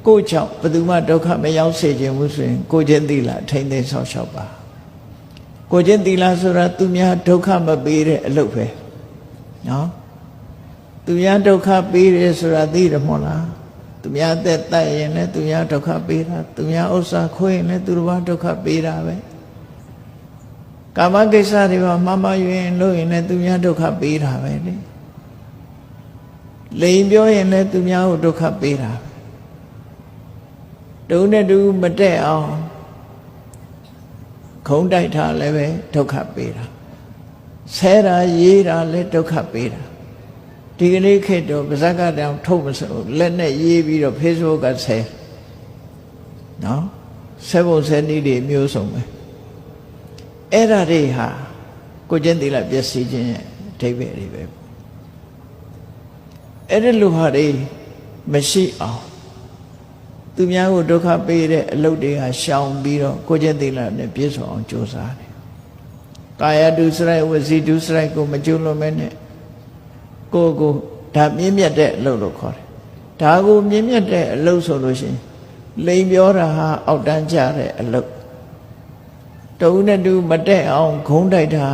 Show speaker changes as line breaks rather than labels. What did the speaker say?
ကိုကြောင့်ဘယ်သူမှဒုက္ခမရောက်စေခြင်းဘူးဆိုရင်ကိုချင်းသီလထိမ့်သိမ်းဆောက်ရှောက်ပါကိုချင်းသီလဆိုတာသူများဒုက္ခမပေးတဲ့အလုပ်ပဲနော်သူများဒုက္ခပေးတယ်ဆိုတာသိတယ်မဟုတ်လားသူများအသက်တတ်ရင်လည်းသူများဒုက္ခပေးတာသူများဥစ္စာခွေးရင်လည်းသူတို့ဘာဒုက္ခပေးတာပဲကာမကိစ္စတွေမှာမမယွင်လို့ရင်လည်းသူများဒုက္ခပေးတာပဲလေလိန်ပြောရင်လည်းသူများကိုဒုက္ခပေးတာပဲတုံးနဲ့တူမတက်အောင်ခုံးတိုက်ထားလည်းပဲဒုက္ခပေးတာဆဲတာရေးတာလည်းဒုက္ခပေးတာဒီကနေ့ခေတ်တော့ပါဇက်ကတောင်ထုတ်မစို့လက်နဲ့ရေးပြီးတော့ Facebook ကဆဲနော်ဆဲပုံဆဲနည်းတွေမျိုးစုံပဲအဲ့ဒါတွေဟာကိုကျင့်သီလပျက်စီးခြင်းရဲ့အဓိပ္ပာယ်တွေပဲအဲ့ဒီလိုဟာတွေမရှိအောင်သူများကိုဒုက္ခပေးတဲ့အလုပ်တွေကရှောင်ပြီးတော့ကိုကျင့်သီလနဲ့ပြည့်စုံအောင်ကြိုးစားတယ်ကာယဒုစရိုက်ဝစီဒုစရိုက်ကိုမကျွလွန်မဲနဲ့ကိုဒါမြင့်မြတ်တဲ့အလုပ်လို့ခေါ်တယ်ဒါကိုမြင့်မြတ်တဲ့အလုပ်ဆိုလို့ရှိရင်လိန်ပြောတာဟာအောက်တန်းကျတဲ့အလုပ်တုံးနဲ့တူမတက်အောင်ဂုံးတိုက်တာ